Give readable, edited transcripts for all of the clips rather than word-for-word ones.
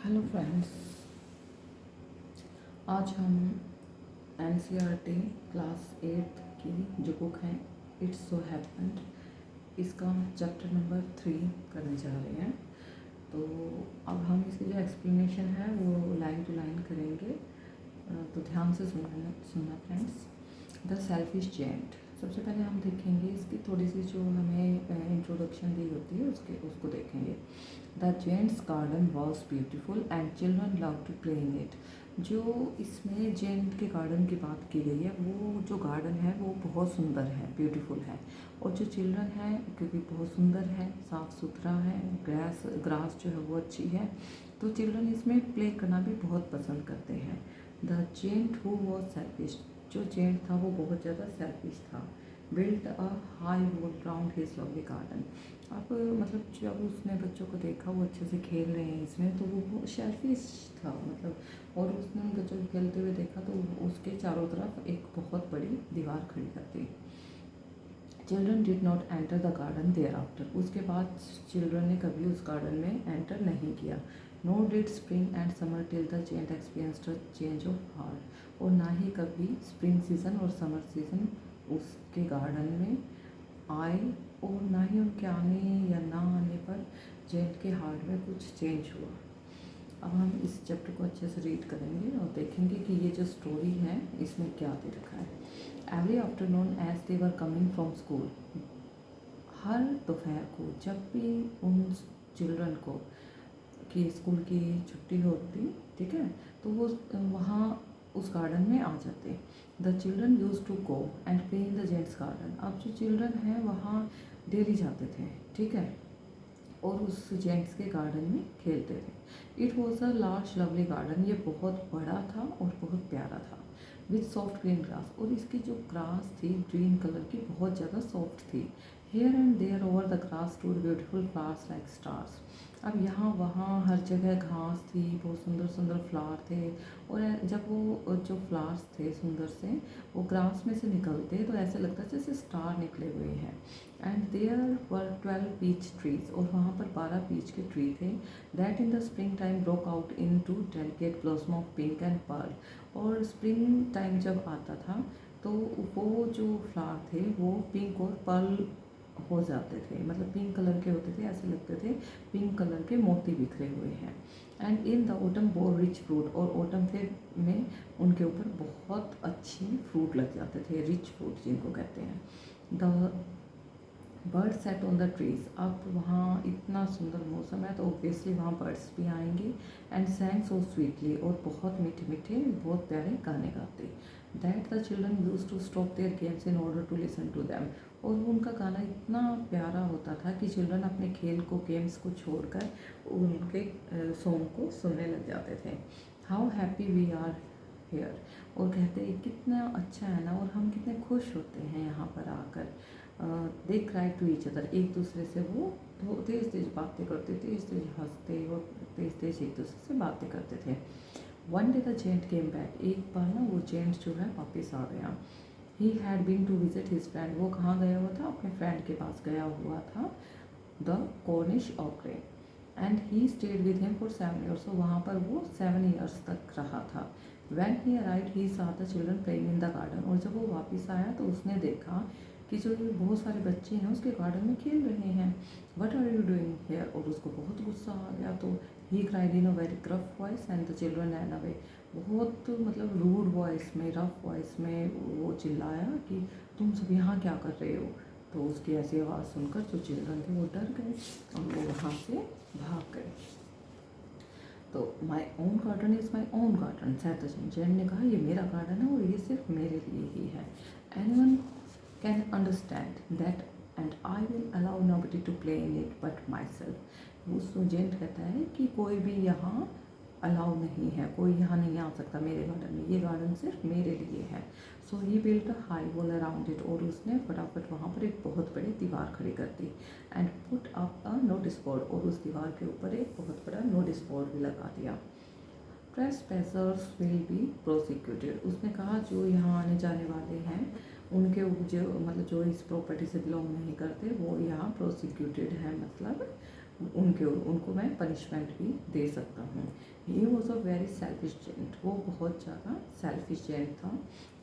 Hello friends, आज हम NCERT class 8 की जो बुक है इट्स सो हैपेंड, इसका चैप्टर नंबर 3 करने जा रहे हैं। तो अब हम इसकी जो एक्सप्लेनेशन है वो लाइन टू लाइन करेंगे, तो ध्यान से सुनना फ्रेंड्स। द सेल्फिश जेंट, सबसे पहले हम देखेंगे इसकी थोड़ी सी जो हमें इंट्रोडक्शन दी होती है उसको देखेंगे। The giant's garden was beautiful and children love to play in it. जो इसमें जेंट के गार्डन की बात की गई है, वो जो गार्डन है वो बहुत सुंदर है, ब्यूटीफुल है। और जो चिल्ड्रन है क्योंकि बहुत सुंदर है, साफ़ सुथरा है, ग्रास जो है वो अच्छी है, तो चिल्ड्रन इसमें प्ले करना भी बहुत पसंद करते हैं। The giant who was selfish, जो जेंट था वो बहुत ज़्यादा सेल्फिश था। Built a high wall round his lovely garden. अब मतलब जब उसने बच्चों को देखा वो अच्छे से खेल रहे हैं इसमें, तो वो सेल्फिश था मतलब, और उसने उन बच्चों को खेलते हुए देखा तो उसके चारों तरफ एक बहुत बड़ी दीवार खड़ी कर दी। Children did not enter the garden there after, उसके बाद चिल्ड्रन ने कभी उस गार्डन में एंटर नहीं किया। No did spring and summer till the giant experienced a change of heart, और ना ही कभी स्प्रिंग सीज़न और समर सीज़न उसके गार्डन में आए, और ना ही उनके आने या ना आने पर जेंट के हार्ट में कुछ चेंज हुआ। अब हम इस चैप्टर को अच्छे से रीड करेंगे और देखेंगे कि ये जो स्टोरी है इसमें क्या दे रखा है। Every afternoon as they were coming from school, हर दोपहर को जब भी उन चिल्ड्रन को कि स्कूल की छुट्टी होती, ठीक है, तो वो वहाँ उस गार्डन में आ जाते। The children used to go and play in the giant's garden, अब जो चिल्ड्रन हैं वहाँ डेली जाते थे, ठीक है, और उस जेंट्स के गार्डन में खेलते थे। It was a large lovely garden, ये बहुत बड़ा था और बहुत प्यारा था। विथ सॉफ्ट ग्रीन ग्रास, और इसकी जो ग्रास थी ग्रीन कलर की, बहुत ज़्यादा सॉफ्ट थी। Here and there over the grass stood beautiful flowers like stars, अब यहाँ वहाँ हर जगह घास थी, बहुत सुंदर सुंदर फ्लावर थे, और जब वो जो फ्लावर्स थे सुंदर से वो ग्रास में से निकलते तो ऐसे लगता जैसे स्टार निकले हुए हैं। And there were 12 peach trees, और वहाँ पर 12 पीच के ट्री थे। That in the spring time broke out into delicate blossom of pink and pearl, और स्प्रिंग टाइम जब आता था तो वो जो फ्लावर थे वो पिंक और पर्ल हो जाते थे, मतलब पिंक कलर के होते थे, ऐसे लगते थे पिंक कलर के मोती बिखरे हुए हैं। And in the autumn bore rich fruit, और ऑटम में उनके ऊपर बहुत अच्छी फ्रूट लग जाते थे, रिच फ्रूट जिनको कहते हैं। The bird set on the trees, अब वहाँ इतना सुंदर मौसम है तो ऑब्वियसली वहाँ बर्ड्स भी आएंगे। एंड सैंग सो स्वीटली, और बहुत मीठे मीठे बहुत प्यारे गाने गाते। That the children used to stop their games in order to listen to them, और उनका गाना इतना प्यारा होता था कि चिल्ड्रन अपने खेल को, गेम्स को छोड़कर उनके सॉन्ग को सुनने लग जाते थे। How happy we are here, और कहते कितना अच्छा है ना, और हम कितने खुश होते हैं यहाँ पर आकर। They cry to each other, एक दूसरे से वो तेज़ तेज़ बातें करते, तेज़ तेज़ हंसते और तेज़ तेज़ एक दूसरे से बातें करते थे। One day the giant came back, एक बार ना वो जेंट जो है वापस आ गया। He had been to visit his friend, वो कहाँ गया हुआ था, अपने फ्रेंड के पास गया हुआ था, the Cornish ochre. And he stayed with him for 7 years, तो वहाँ पर वो 7 ईयर्स तक रहा था। When he arrived he saw the children playing in the garden, और जब वो वापस आया तो उसने देखा कि जो ये बहुत सारे बच्चे हैं उसके गार्डन में खेल रहे हैं। What are you doing here, और उसको बहुत गुस्सा आ गया, तो he cried in a very gruff voice and the children ran away, बहुत मतलब रूड वॉइस में, रफ वॉइस में वो चिल्लाया कि तुम सब यहाँ क्या कर रहे हो। तो उसकी ऐसी आवाज़ सुनकर जो चिल्ड्रन थे वो डर गए और वो वहाँ से भाग गए। तो my own garden is my own garden, सैतजन जैन ने कहा ये मेरा गार्डन है और ये सिर्फ मेरे लिए ही है। Anyone can understand that and I will allow nobody to play in it but myself. वो जेंट कहता है कि कोई भी यहाँ अलाउ नहीं है, कोई यहाँ नहीं आ सकता मेरे गार्डन में, ये गार्डन सिर्फ मेरे लिए है। So he built a high wall around it, और उसने फटाफट वहाँ पर एक बहुत बड़ी दीवार खड़ी कर दी। And put up a notice board, और उस दीवार के ऊपर एक बहुत बड़ा नोटिस बोर्ड भी लगा दिया। ट्रेसपैसर्स विल बी प्रोसिक्यूटेड, उसने कहा जो यहाँ आने जाने वाले हैं उनके जो मतलब जो इस प्रॉपर्टी से बिलोंग नहीं करते वो यहाँ प्रोसिक्यूटेड है, मतलब उनको मैं पनिशमेंट भी दे सकता हूँ। He was a very selfish giant, वो बहुत ज़्यादा सेल्फिश जेंट था।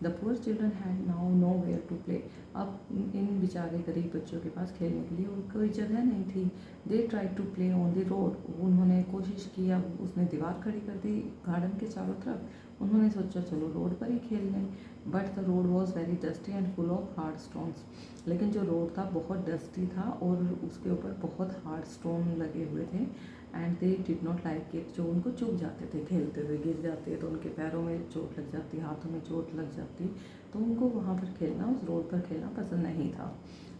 The poor children had now nowhere to play, अब इन बेचारे गरीब बच्चों के पास खेलने के लिए और कोई जगह नहीं थी। They try to play on the road, उन्होंने कोशिश की, अब उसने दीवार खड़ी कर दी गार्डन के चारों तरफ, उन्होंने सोचा चलो रोड पर ही खेल लें। But the road was very dusty and full of hard stones, लेकिन जो रोड था बहुत डस्टी था और उसके ऊपर बहुत हार्ड स्टोन लगे हुए थे। And they did not like it, जो उनको चुभ जाते थे खेलते हुए, गिर जाते तो उनके पैरों में चोट लग जाती, हाथों में चोट लग जाती, तो उनको वहाँ पर खेलना, उस रोड पर खेलना पसंद नहीं था।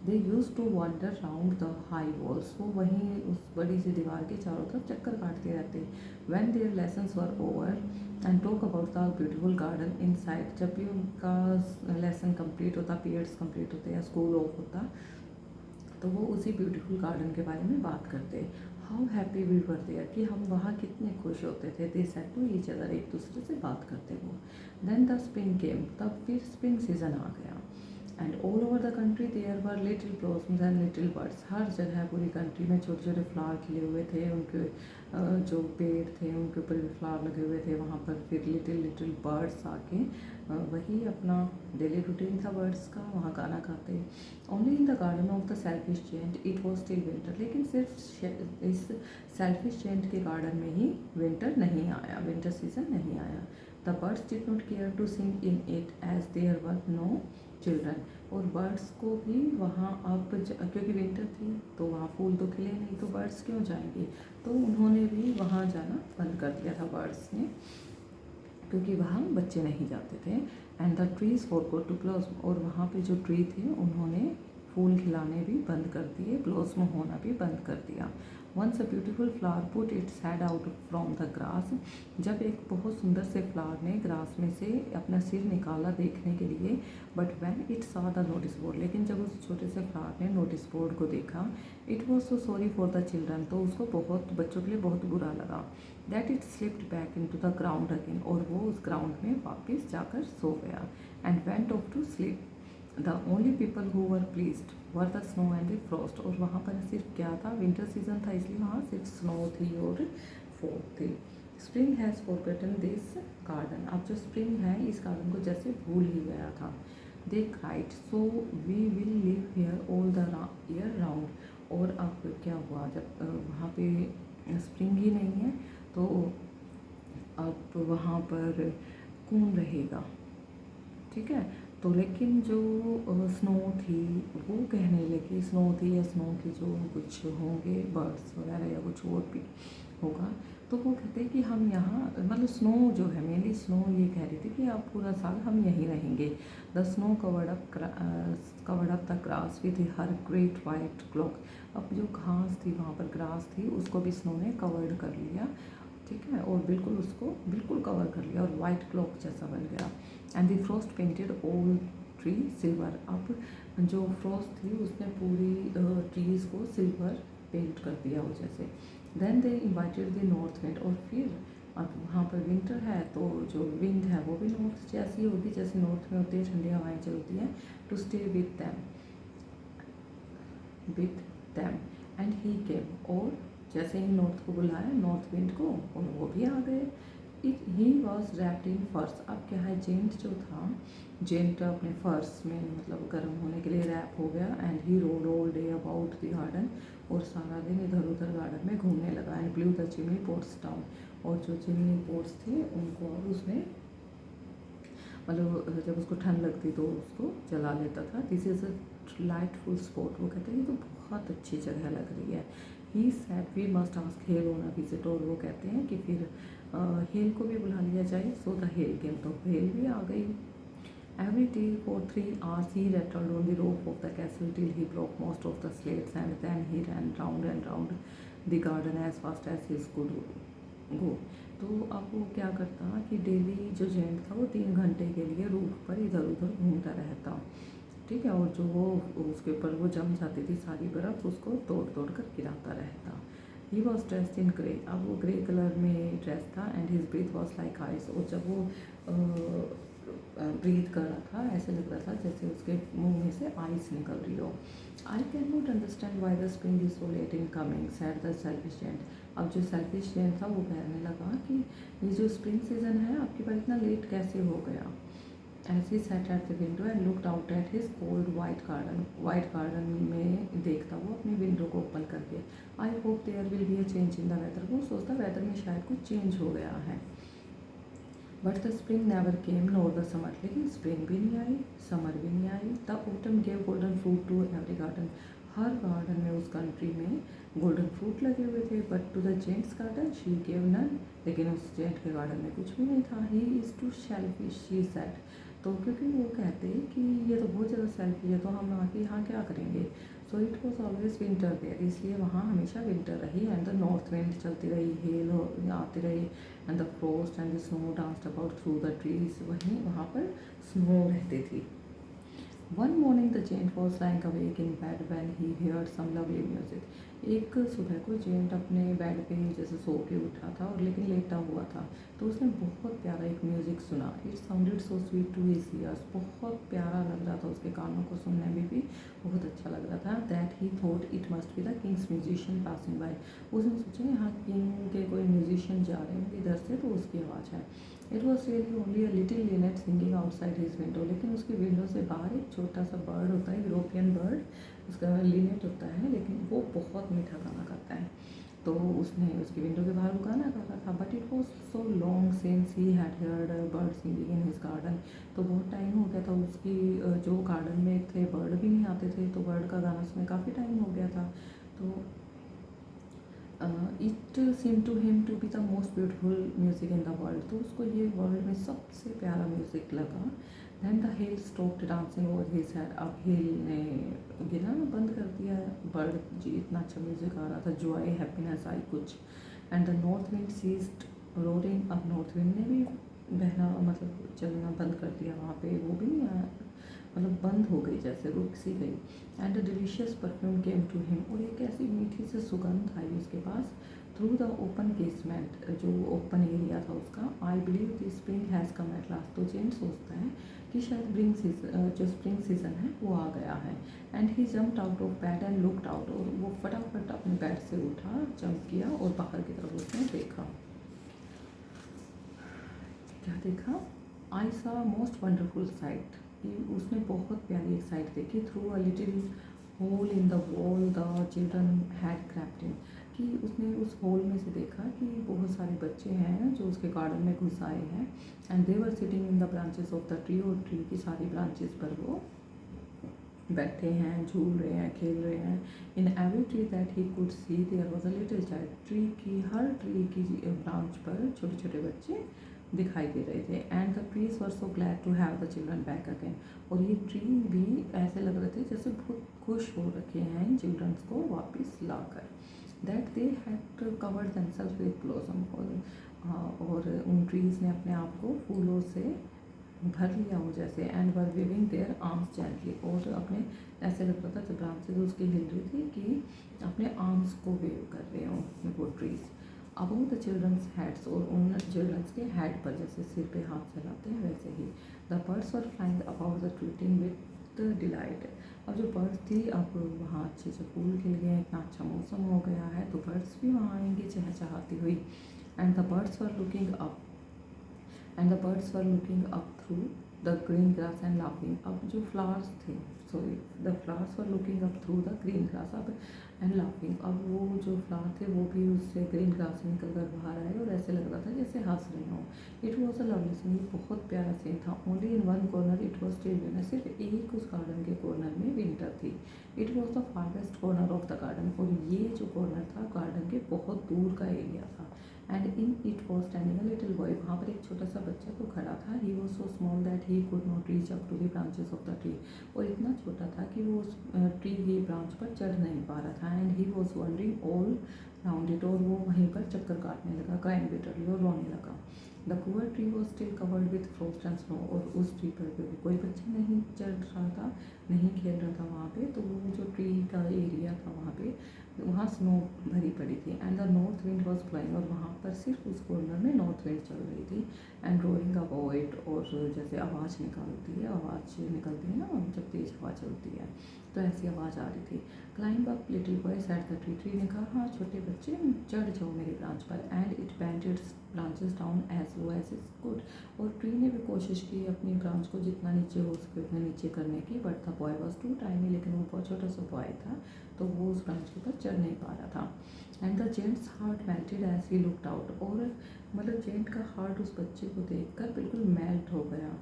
They used to wander round the high walls, वो वहीं उस बड़ी सी दीवार के चारों तरफ चक्कर काटते रहते। When their lessons were over and talk about the beautiful garden inside, जब भी उनका लेसन कंप्लीट होता, पीरियड्स कंप्लीट होते या स्कूल ऑफ होता, तो वो उसी ब्यूटीफुल गार्डन के बारे में बात करते। How happy we were there, कि हम वहाँ कितने खुश होते थे। They said to each other, एक दूसरे से बात करते वो। देन द स्प्रिंग केम, तब फिर स्प्रिंग सीजन आ गया। And all over the country there were little blossoms and little birds, हर जगह पूरी कंट्री में छोटे छोटे फ्लावर खिले हुए थे, उनके जो पेड़ थे उनके ऊपर भी फ्लावर लगे हुए थे। वहाँ पर फिर लिटिल लिटिल बर्ड्स आके वही अपना डेली रूटीन था बर्ड्स का, वहाँ गाना गाते। Only in the garden of the selfish giant it was still winter, लेकिन सिर्फ इस सेल्फिश जेंट के गार्डन में ही विंटर नहीं आया, विंटर सीजन नहीं आया। The birds did not care to sing in it as there were no children, और बर्ड्स को भी वहाँ अब क्योंकि विंटर थी तो वहाँ फूल तो खिले नहीं, तो बर्ड्स क्यों जाएंगे, तो उन्होंने भी वहाँ जाना बंद कर दिया था बर्ड्स ने, क्योंकि वहाँ बच्चे नहीं जाते थे। And the trees forgot to blossom, और वहाँ पे जो ट्री थे उन्होंने फूल खिलाने भी बंद कर दिए, ब्लॉसम होना भी बंद कर दिया। Once a beautiful flower put its head out from the grass, जब एक बहुत सुंदर से फ्लावर ने ग्रास में से अपना सिर निकाला देखने के लिए। But when it saw the notice board, लेकिन जब उस छोटे से फ्लावर ने नोटिस बोर्ड को देखा, it was so sorry for the children, तो उसको बहुत, बच्चों के लिए बहुत बुरा लगा। That it slipped back into the ground again, और वो उस ग्राउंड में वापस जाकर सो गया। And went off to sleep. The only people who were pleased were the snow and the frost, और वहाँ पर सिर्फ क्या था, विंटर सीजन था, इसलिए वहाँ सिर्फ स्नो थी और फॉग थी। Spring has forgotten this garden, अब जो स्प्रिंग है इस गार्डन को जैसे भूल ही गया था। They cried so we will live here all the year round, और अब क्या हुआ, जब वहाँ पे स्प्रिंग ही नहीं है तो अब वहाँ पर कौन रहेगा, ठीक है। तो लेकिन जो स्नो थी वो कहने लगी, स्नो थी या स्नो के जो कुछ होंगे बर्ड्स वगैरह या कुछ और भी होगा, तो वो कहते हैं कि हम यहाँ, मतलब स्नो जो है, मेनली स्नो ये कह रही थी कि अब पूरा साल हम यहीं रहेंगे। The snow covered up the grass with her great white clock, अब जो घास थी वहाँ पर, ग्रास थी, उसको भी स्नो ने कवर्ड कर लिया, ठीक है, और बिल्कुल उसको बिल्कुल कवर कर लिया और वाइट क्लॉक जैसा बन गया। And the Frost painted all tree silver, अब जो फ्रॉस्ट थी उसने पूरी ट्रीज़ को सिल्वर पेंट कर दिया वो जैसे। Then they invited the north wind, और फिर अब वहाँ पर विंटर है तो जो विंड है वो भी नॉर्थ जैसी होगी, जैसे नॉर्थ में होती है, ठंडी हवाएं चलती हैं, to stay with them and he came, और जैसे ही नॉर्थ को बुलाया, नॉर्थ विंड को, और वो भी आ गए। It he was wrapped in फर्स, अब क्या है, जेंट जो था, जेंट अपने फर्स में मतलब गर्म होने के लिए रैप हो गया। And he roared all day about the garden, और सारा दिन इधर उधर गार्डन में घूमने लगा। And blew the chimney pots down, और जो चिमनी पोट्स थे उनको अब उसमें मतलब जब उसको ठंड लगती तो उसको जला लेता था। दिस इज़ अ लाइटफुल स्पॉट, वो कहते हैं ये तो बहुत अच्छी जगह लग रही है। He said we must ask hail on a visit, और वो कहते हैं कि फिर हेल को भी बुला लिया जाए। सो द हेल केम, तो हेल भी आ गई। Every day for 3 hours he rattled on the roof of the castle till he broke most of the slates, and then he ran round and round the garden as fast as he could go. तो अब वो क्या करता कि daily जो giant था वो 3 घंटे के लिए रूफ पर इधर उधर घूमता रहता, ठीक है, और जो वो उसके ऊपर वो जम जाती थी सारी बर्फ़, उसको तोड़ तोड़ कर गिराता रहता। He was dressed in grey, अब वो ग्रे कलर में ड्रेस था। And his breath was like ice, और जब वो ब्रीथ कर रहा था, ऐसे लग रहा था जैसे उसके मुंह में से आइस निकल रही हो। I can not understand why the spring is so late in coming, said the selfish giant. अब जो सेल्फिश जेंट था वो कहने लगा कि ये जो स्प्रिंग सीजन है आपके पास इतना लेट कैसे हो गया। As he sat at the window and looked out at his cold white garden में देखता वो अपनी विंडो को ओपन करके, I hope there will be a change in the weather. वो सोचता वेदर में शायद कुछ चेंज हो गया है। But the spring never came nor the summer, लेकिन स्प्रिंग भी नहीं आई, समर भी नहीं आई। The autumn gave golden fruit to every garden, हर गार्डन में उस कंट्री में गोल्डन फ्रूट लगे हुए थे। But to the giant's garden she gave none, लेकिन उस जेंट के गार्डन में कुछ भी नहीं था। He is too selfish she said, तो क्योंकि वो कहते कि ये तो बहुत ज़्यादा सेल्फिश है, तो हम आके यहाँ क्या करेंगे। So it was always winter there, इसलिए वहाँ हमेशा विंटर रही। एंड द नॉर्थ विंड चलती रही, हेल आती रही, and the frost and the snow danced about through the trees, वहीं वहाँ पर स्नो रहती थी। One morning the giant was lying awake in bed when he heard some lovely music. एक सुबह को जेंट अपने बेड पे जैसे सो के उठा था और लेकिन लेटा हुआ था, तो उसने बहुत प्यारा एक म्यूज़िक सुना। It sounded so sweet to his ears, बहुत प्यारा लग रहा था उसके कानों को सुनने में भी बहुत अच्छा लग रहा था। That he thought it must be the Kings musician passing by, उसने सोचा यहाँ किंग के कोई म्यूजिशियन जा रहे हैं इधर से, तो उसकी आवाज़ है। It was really only a little Lynette singing outside his window, लेकिन उसकी विंडो से बाहर एक छोटा सा बर्ड होता है, यूरोपियन बर्ड, उसका लिनेट होता है, लेकिन वो बहुत मीठा गाना गाता है। तो उसने उसकी विंडो के बाहर वो गाना गा रहा था। But it was so long since he had heard bird singing in his garden, तो बहुत टाइम हो गया था उसकी जो गार्डन में थे बर्ड भी नहीं आते थे, तो बर्ड का गाना सुने काफ़ी टाइम हो गया था। तो it seem to him to be the most beautiful music in the world, तो उसको ये वर्ल्ड में सबसे प्यारा म्यूज़िक लगा। Then the hail stopped dancing over his head, अब हिल ने गिरना बंद कर दिया, बर्ड जी इतना अच्छा म्यूज़िक आ रहा था, जॉय हैप्पीनेस आई कुछ। And the north wind ceased roaring, अब नॉर्थ विंड ने भी बहना मतलब चलना बंद कर दिया, वहाँ पे वो भी नहीं आया, मतलब बंद हो गई, जैसे रुक सी गई। And a delicious perfume came to him, और एक ऐसी मीठी से सुगंध आई उसके पास। थ्रू द ओपन केसमेंट, जो ओपन एरिया था उसका। I believe the spring has come at last, तो जेंट सोचता है कि शायद जो स्प्रिंग सीजन है वो आ गया है। And he jumped out of bed and looked out, और वो फटाफट अपने बेड से उठा, जंप किया और बाहर की तरफ उसने देखा। क्या देखा? आई सा मोस्ट वंडरफुल साइट, कि उसने बहुत प्यारी एक साइट देखी। Through a little hole in the wall the children had crept in, कि उसने उस होल में से देखा कि बहुत सारे बच्चे हैं जो उसके गार्डन में घुस आए हैं। And they were sitting in the branches of the tree, और ट्री की सारी ब्रांचेस पर वो बैठे हैं, झूल रहे हैं, खेल रहे हैं। In every tree that he could see there was a little child, tree की हर ट्री की ब्रांच पर छोटे छोटे बच्चे दिखाई दे रहे थे। And the trees were so glad to have the children back again, और ये ट्री भी ऐसे लग रहे थे जैसे बहुत खुश हो रखे हैं इन चिल्ड्रंस को वापस लाकर। That they had covered themselves with blossom, और उन ट्रीज़ ने अपने आप को फूलों से भर लिया हो जैसे। And were waving their arms gently, और अपने ऐसे लग रहा था जब ब्रांचेज उसकी हिल रही थी कि अपने आर्म्स को वेव कर रहे हों वो trees. About the children's heads, और उन चिल्ड्रंस के हेड पर जैसे सिर पे हाथ चलाते हैं वैसे ही। The birds were flying about the tweeting with delight, अब जो बर्ड्स थी अब वहाँ अच्छे से फूल खिल गए हैं, इतना अच्छा मौसम हो गया है, तो बर्ड्स भी वहाँ आएंगी चहचहाती हुई। And the birds were looking up, and the birds were looking up through the green grass and laughing, अब जो फ्लावर्स थे, sorry the flowers were looking up through the green grass अब एंड लाफिंग, अब वो जो flower थे वो भी उससे ग्रीन ग्रास से निकल कर बाहर आए और ऐसे लग रहा था जैसे हंस रहे हों। It was a lovely scene, बहुत प्यारा सीन था। Only in one corner it was still winter, सिर्फ एक उस गार्डन के कॉर्नर में विंटर थी। It was the forest corner of the garden, और ये जो कॉर्नर था गार्डन के बहुत दूर का एरिया था। And in it was standing a little boy, वहाँ पर एक छोटा सा बच्चा तो खड़ा था। He was so small that he could not reach up to the branches of the tree, और इतना छोटा था कि वो उस ट्री की ब्रांच पर चढ़ नहीं पा रहा था। And he was wondering all round it, और वो वहीं पर चक्कर काटने लगा, क्राइंग बिटरली, और रोने लगा। The poor tree was still covered with Frost and snow, और उस ट्री पर भी कोई बच्चा नहीं चढ़ रहा था, नहीं खेल रहा था वहाँ पे। तो वो जो ट्री का एरिया था वहाँ पे, वहाँ स्नो भरी पड़ी थी। And the north wind was blowing, और वहाँ पर सिर्फ उस कॉर्नर में नॉर्थ विंड चल रही थी। एंड रोइंग अबाउट इट, और जैसे आवाज़ निकलती है, आवाज़ निकलती है ना जब तेज़ हवा चलती है, तो ऐसी आवाज़ आ रही थी। Climb up little boy said the tree, tree ने कहा हाँ छोटे बच्चे चढ़ जाओ मेरे ब्रांच पर। And it bent its branches down as low as it's good, और ट्री ने भी कोशिश की अपनी ब्रांच को जितना नीचे हो सके उतना नीचे करने की, but the boy was too tiny, लेकिन वो बहुत छोटा सा बॉय था, तो वो उस ब्रांच के ऊपर चढ़ नहीं पा रहा था। And the giant's heart melted as he looked out, और मतलब जेंट का हार्ट उस बच्चे को देखकर बिल्कुल मेल्ट हो गया।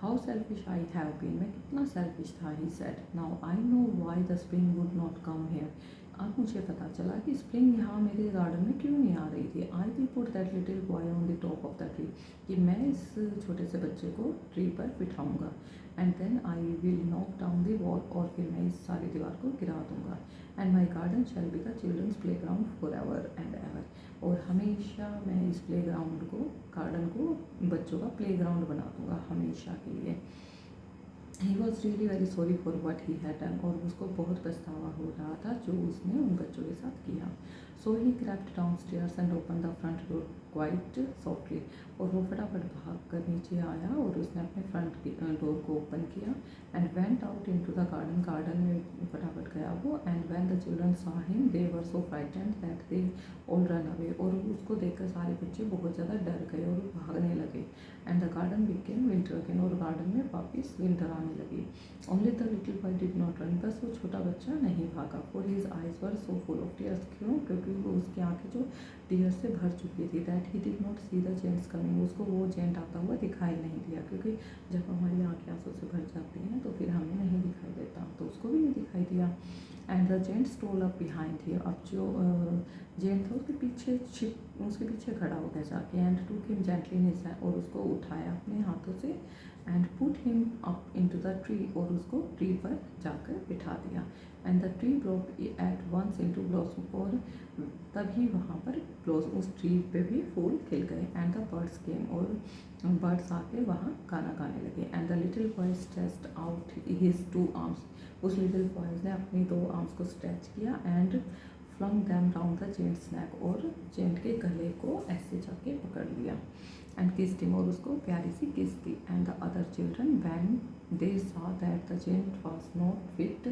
How selfish I have been, मैं कितना सेल्फिश था, he said. Now I know why the spring would not come here, अब मुझे पता चला कि स्प्रिंग यहाँ मेरे गार्डन में क्यों नहीं आ रही थी। I will put that little boy on the top of the tree, कि मैं इस छोटे से बच्चे को ट्री पर बिठाऊंगा। And then I will knock down the wall, और फिर मैं इस सारी दीवार को गिरा दूंगा। And my garden shall be the children's playground forever and ever, और हमेशा मैं इस प्ले ग्राउंड को, गार्डन को बच्चों का प्ले ग्राउंड बना दूंगा हमेशा के लिए। He was really very sorry for what he had done, और उसको बहुत पछतावा हो रहा था जो उसने उन बच्चों के साथ किया। So he crept downstairs and open the front door quite softly, और वो फटाफट भाग कर नीचे आया और उसने अपने फ्रंट डोर को ओपन किया। And went out into the garden, garden में फटाफट गया वो। And when the children saw him they were so frightened that they all run away, और उसको देखकर सारे बच्चे बहुत ज़्यादा डर गए और भागने लगे। And the garden became winter again, और गार्डन में वापस विंटर आने लगी। Only the little boy did not run, बस वो छोटा बच्चा नहीं भागा। For his eyes were so full of tears, क्यों? क्योंकि वो उसकी आंखें जो टीयर से भर चुकी थी। That he did not see the gents coming, उसको वो जेंट आता हुआ दिखाई नहीं दिया, क्योंकि जब हमारी आंखें आंसू से भर जाती हैं तो फिर हमें नहीं दिखाई देता, तो उसको भी नहीं दिखाई दिया। And the giant stole up behind him, अब जो जेंट था उसके पीछे खड़ा हो गया जाके। And took him gently in his hand, और उसको उठाया अपने हाथों से। And put him up into the tree, और उसको ट्री पर जाकर बिठा दिया। And the tree broke at once into blossom, और तभी वहाँ पर उस ट्री पे भी फूल खिल गए। एंड द बर्ड्स केम, और बर्ड्स आके वहाँ गाना गाने लगे। And the little boy stretched out his two arms, उस लिटिल बॉयज़ ने अपनी 2 आर्म्स को स्ट्रेच किया। And flung them round the giant's neck, और जेंट के गले को ऐसे जाके पकड़ लिया। एंड किस्ड हिम, और उसको प्यारी सी किस दी। And the other children when they saw that the giant was not with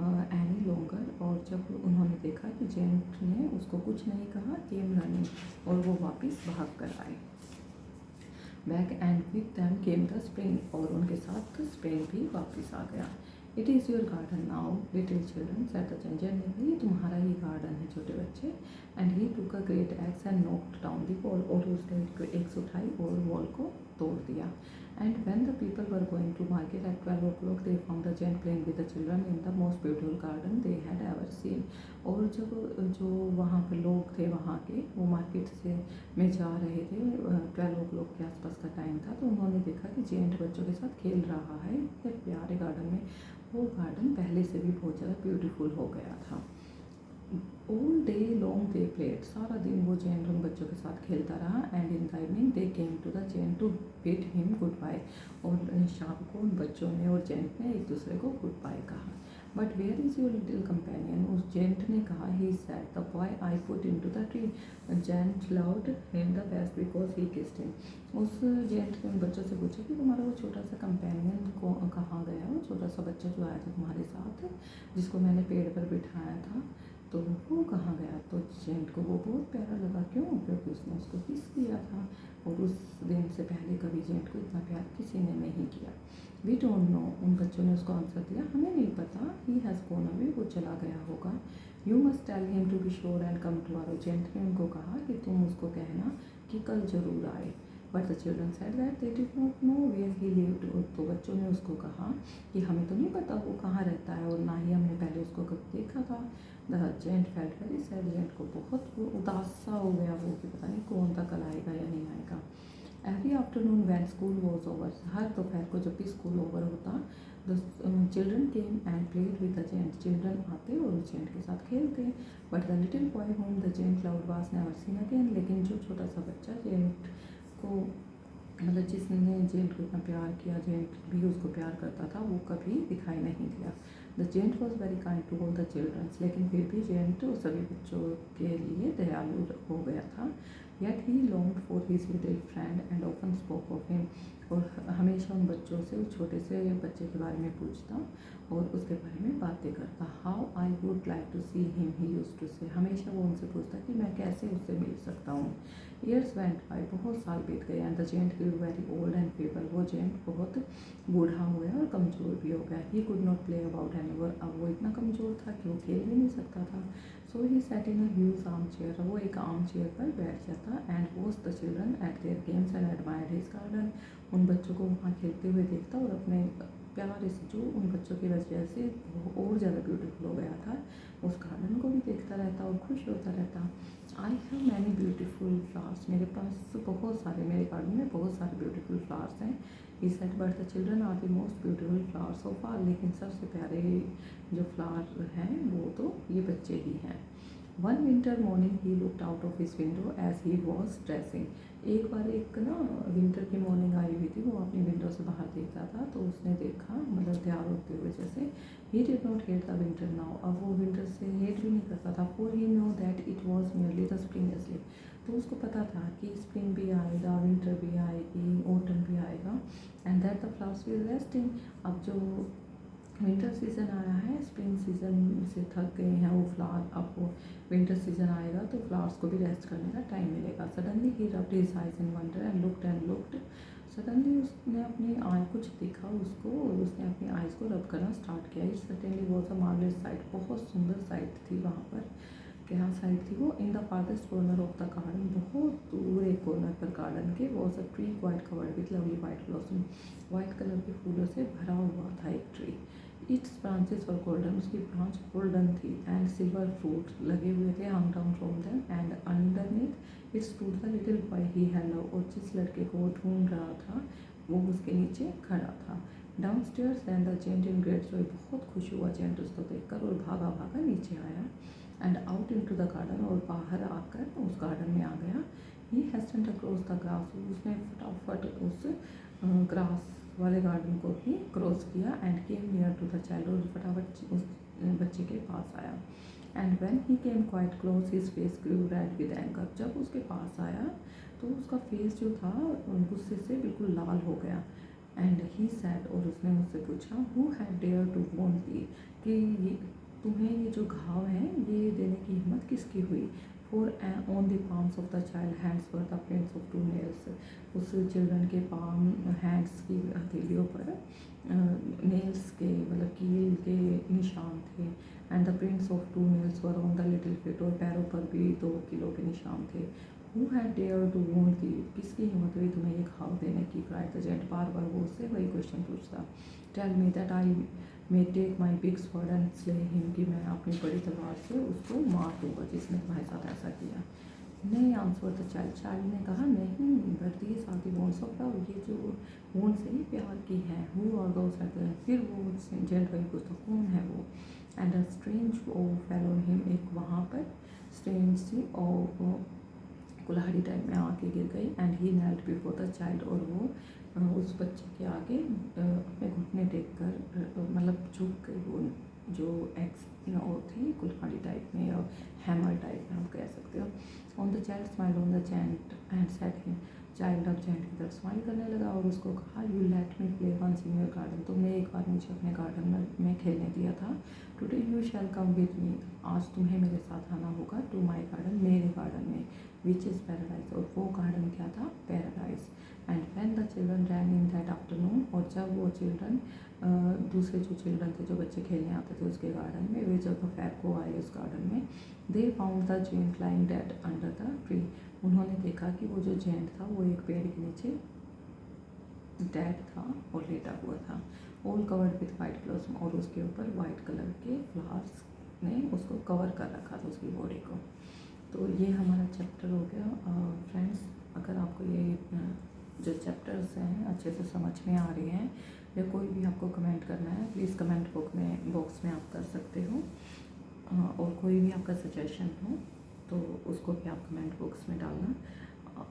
any longer, और जब उन्होंने देखा कि जेंट ने उसको कुछ नहीं कहा, केम रनिंग, और वो वापस भाग कर आए back. And with them came the spring, और उनके साथ स्प्रिंग भी वापस आ गया। It is your garden now little children said the giant, giant ने कहा ये तुम्हारा ही गार्डन है छोटे बच्चे। And he took a great axe and knocked down the wall, और उसने एक्स उठाई और वॉल को तोड़ दिया। And when the people were going to market at 12 o'clock they found the giant playing with the children in the most beautiful garden they had ever seen, और जब जो वहाँ पर लोग थे वहाँ के, वो मार्केट से में जा रहे थे, 12 o'clock के आसपास का टाइम था, तो उन्होंने देखा कि जेंट बच्चों के साथ खेल रहा है इतने प्यारे गार्डन में। वो गार्डन पहले से भी बहुत ज़्यादा ब्यूटीफुल हो गया था। All day long they played, सारा दिन वो जेंट उन बच्चों के साथ खेलता रहा। And in the evening they came to the giant to bid him goodbye, और शाम को उन बच्चों ने और जेंट ने एक दूसरे को गुड बाय कहा। But where is your little companion, उस जेंट ने कहा। He said the boy I put into the tree, giant loved him the best because he kissed him, उस जेंट ने उन बच्चों से पूछा कि तुम्हारा वो छोटा सा कंपेनियन को कहाँ गया, वो छोटा सा बच्चा जो आया था तुम्हारे साथ, जिसको मैंने पेड़ पर बिठाया था, तो वो कहाँ गया। तो जेंट को वो बहुत प्यारा लगा, क्यों? क्योंकि उसने उसको किस किया था, और उस दिन से पहले कभी जेंट को इतना प्यार किसी ने नहीं किया। वी डोंट नो, उन बच्चों ने उसको आंसर दिया, हमें नहीं पता। ही हैज़ गॉन अवे, वो चला गया होगा। You must tell him to be sure and come tomorrow, giant ने उनको कहा कि तुम उसको कहना कि कल ज़रूर आए। But the children said that they did not know where he lived, तो बच्चों ने उसको कहा कि हमें तो नहीं पता वो कहाँ रहता है, और ना ही हमने पहले उसको कभी देखा था। The giant felt very sad, giant को बहुत उदास सा हो गया वो कि पता नहीं कौन था, कल आएगा या नहीं आएगा। Every afternoon when school was over, हर दोपहर को जब भी स्कूल ओवर होता, the children came and played with the giant, children आते और उस जेंट के साथ खेलते। But the little boy whom the giant loved was never seen again, लेकिन जो छोटा सा बच्चा जेंट को मतलब जिसने जेंट को इतना प्यार किया, जेंट भी उसको प्यार करता था, वो कभी दिखाई नहीं दिया। The giant was very kind to all the childrens, लेकिन फिर भी जेंट सभी बच्चों के लिए दयालु हो गया था। Yet he longed for his little friend and often spoke of him, और हमेशा उन बच्चों से, उस छोटे से बच्चे के बारे में पूछता और उसके बारे में बातें करता। How I would like to see him he used to say, हमेशा वो उनसे पूछता कि मैं कैसे उससे मिल सकता हूँ। ईयर्स वेंट बाय, बहुत साल बीत गए, and the giant grew very old and feeble, वो जेंट बहुत बूढ़ा हो गया और कमज़ोर भी हो गया। He could not play about anymore, अब वो इतना कमज़ोर था कि वो खेल भी नहीं सकता था। So he sat in a huge armchair, वो एक आर्म चेयर पर बैठ जाता and watch the children at their games and admired his garden, उन बच्चों को वहाँ खेलते हुए देखता और अपने प्यार से, जो उन बच्चों की वजह से वो और ज़्यादा ब्यूटीफुल हो गया था, उस गार्डन को भी देखता रहता और खुश होता रहता। I have many beautiful flowers, मेरे पास बहुत सारे, मेरे गार्डन में बहुत सारे ब्यूटीफुल फ्लावर्स हैं। He said but the children are the most beautiful flowers of all, लेकिन सबसे प्यारे जो फ्लावर हैं वो तो ये बच्चे ही हैं। One winter morning he looked out of his window as he was dressing, एक बार एक ना विंटर की मॉर्निंग आई हुई थी, वो अपनी विंडो से बाहर देख रहा था, तो उसने देखा, मतलब तैयार होते हुए जैसे, he did not hate the winter now, अब वो विंटर से हेट भी नहीं करता था, for he know that it was merely the spring asleep, तो उसको पता था कि स्प्रिंग भी आएगा, विंटर भी आएगी, ऑटम भी आएगा, and that the flowers will resting, अब जो विंटर सीज़न आया है, स्प्रिंग सीज़न से थक गए हैं वो फ्लावर, अब वो विंटर सीज़न आएगा तो फ्लावर्स को भी रेस्ट करने का टाइम मिलेगा। Suddenly he rubbed his eyes in wonder and looked, suddenly उसने अपनी आई, कुछ दिखा उसको और उसने अपनी आइज़ को रब करना स्टार्ट किया। It certainly was a marvellous site, बहुत सुंदर साइट थी वहाँ पर। क्या साइड थी वो? In the farthest corner of the garden, बहुत दूर एक कॉर्नर पर गार्डन के, was a tree quite covered with lovely white blossom, white colour के फूलों से भरा हुआ था एक tree. Its branches were golden, उसकी ब्रांच गोल्डन थी, एंड सिल्वर फ्रूट लगे हुए थे hung down from them, and underneath its stood the little boy he had loved, और जिस लड़के को वो ढूंढ रहा था वो उसके नीचे खड़ा था। Downstairs then the giant in great joy, बहुत खुश हुआ जेंट उसको देखकर और भागा भागा नीचे आया, and out into the garden, और बाहर आकर उस गार्डन में आ गया। He hastened across the grass, उसने फटाफट उस ग्रास वाले गार्डन को भी क्रॉस किया, and came near to the child, और फटाफट उस बच्चे के पास आया। And when he came quite close his face grew red with anger, जब उसके पास आया तो उसका फेस जो था गुस्से से बिल्कुल लाल हो गया। एंड ही सैड, और उसने उससे पूछा, who had dare to wound thee, कि ये तुम्हें ये जो घाव है ये देने की हिम्मत किसकी हुई। For on the palms of the child hands were the prints of two nails, उस चिल्ड्रन के पाम हैंड्स की हथेलियों पर नेल्स के, मतलब कील के निशान थे। And the prints of two nails were on the little feet, और पैरों पर भी 2 किलो के निशान थे। Who had dare to wound thee, किसकी हिम्मत हुई तुम्हें ये घाव देने की, क्राइड द जेंट, बार बार वो उससे वही क्वेश्चन पूछता। Tell me that I may take my big sword and slay him, कि मैं अपनी बड़ी तलवार से उसको मार दूंगा जिसने तुम्हारे साथ ऐसा किया। नहीं, आंसर द चाइल्ड, चाइल्ड ने कहा नहीं, but these are the wounds of love, ये जो वॉन्ट्स है ये प्यार की है। Who are those at the, फिर वो जेंट वही पूछता कौन है वो। And a strange awe fell on him, एक वहाँ पर स्ट्रेंज सी और कुल्हाड़ी टाइप में आके गिर गई। And he nailed before the child, और वो उस बच्चे के आगे अपने घुटने टेक कर मतलब झुक गई, वो जो एक्स और थी कुल्हाड़ी टाइप में और हैमर टाइप में आप कह सकते हो। On the child smile on the giant and said him, child अब जेंट की तरफ स्माइल करने लगा और उसको कहा, you let me play once in your garden, तुमने एक बार मुझे अपने गार्डन में खेलने दिया था। Today you shall come with me, आज तुम्हें मेरे साथ आना होगा टू माई गार्डन, मेरे गार्डन में, विच इज़ पैराडाइज, और वो गार्डन क्या था, paradise. And when the children ran in that afternoon, और जब वो चिल्ड्रन दूसरे जो चिल्ड्रन थे जो बच्चे खेलने आते थे उसके गार्डन में, वे जब दोपहर को आए उस गार्डन में, they found the giant lying dead under the tree, उन्होंने देखा कि वो जो जेंट था वो एक पेड़ के नीचे डेड था और लेटा हुआ था, all covered with white blossom, और उसके ऊपर वाइट कलर के फ्लावर्स ने उसको कवर कर रखा था उसकी बॉडी को। तो ये हमारा चैप्टर हो गया फ्रेंड्स। अगर आपको ये जो चैप्टर्स हैं अच्छे से समझ में आ रहे हैं, या कोई भी आपको कमेंट करना है प्लीज़ कमेंट बॉक्स में आप कर सकते हो। और कोई भी आपका सजेशन हो तो उसको भी आप कमेंट बॉक्स में डालना।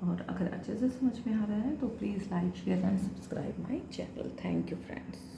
और अगर अच्छे से समझ में आ रहा है तो please like share and subscribe my channel. Thank you friends.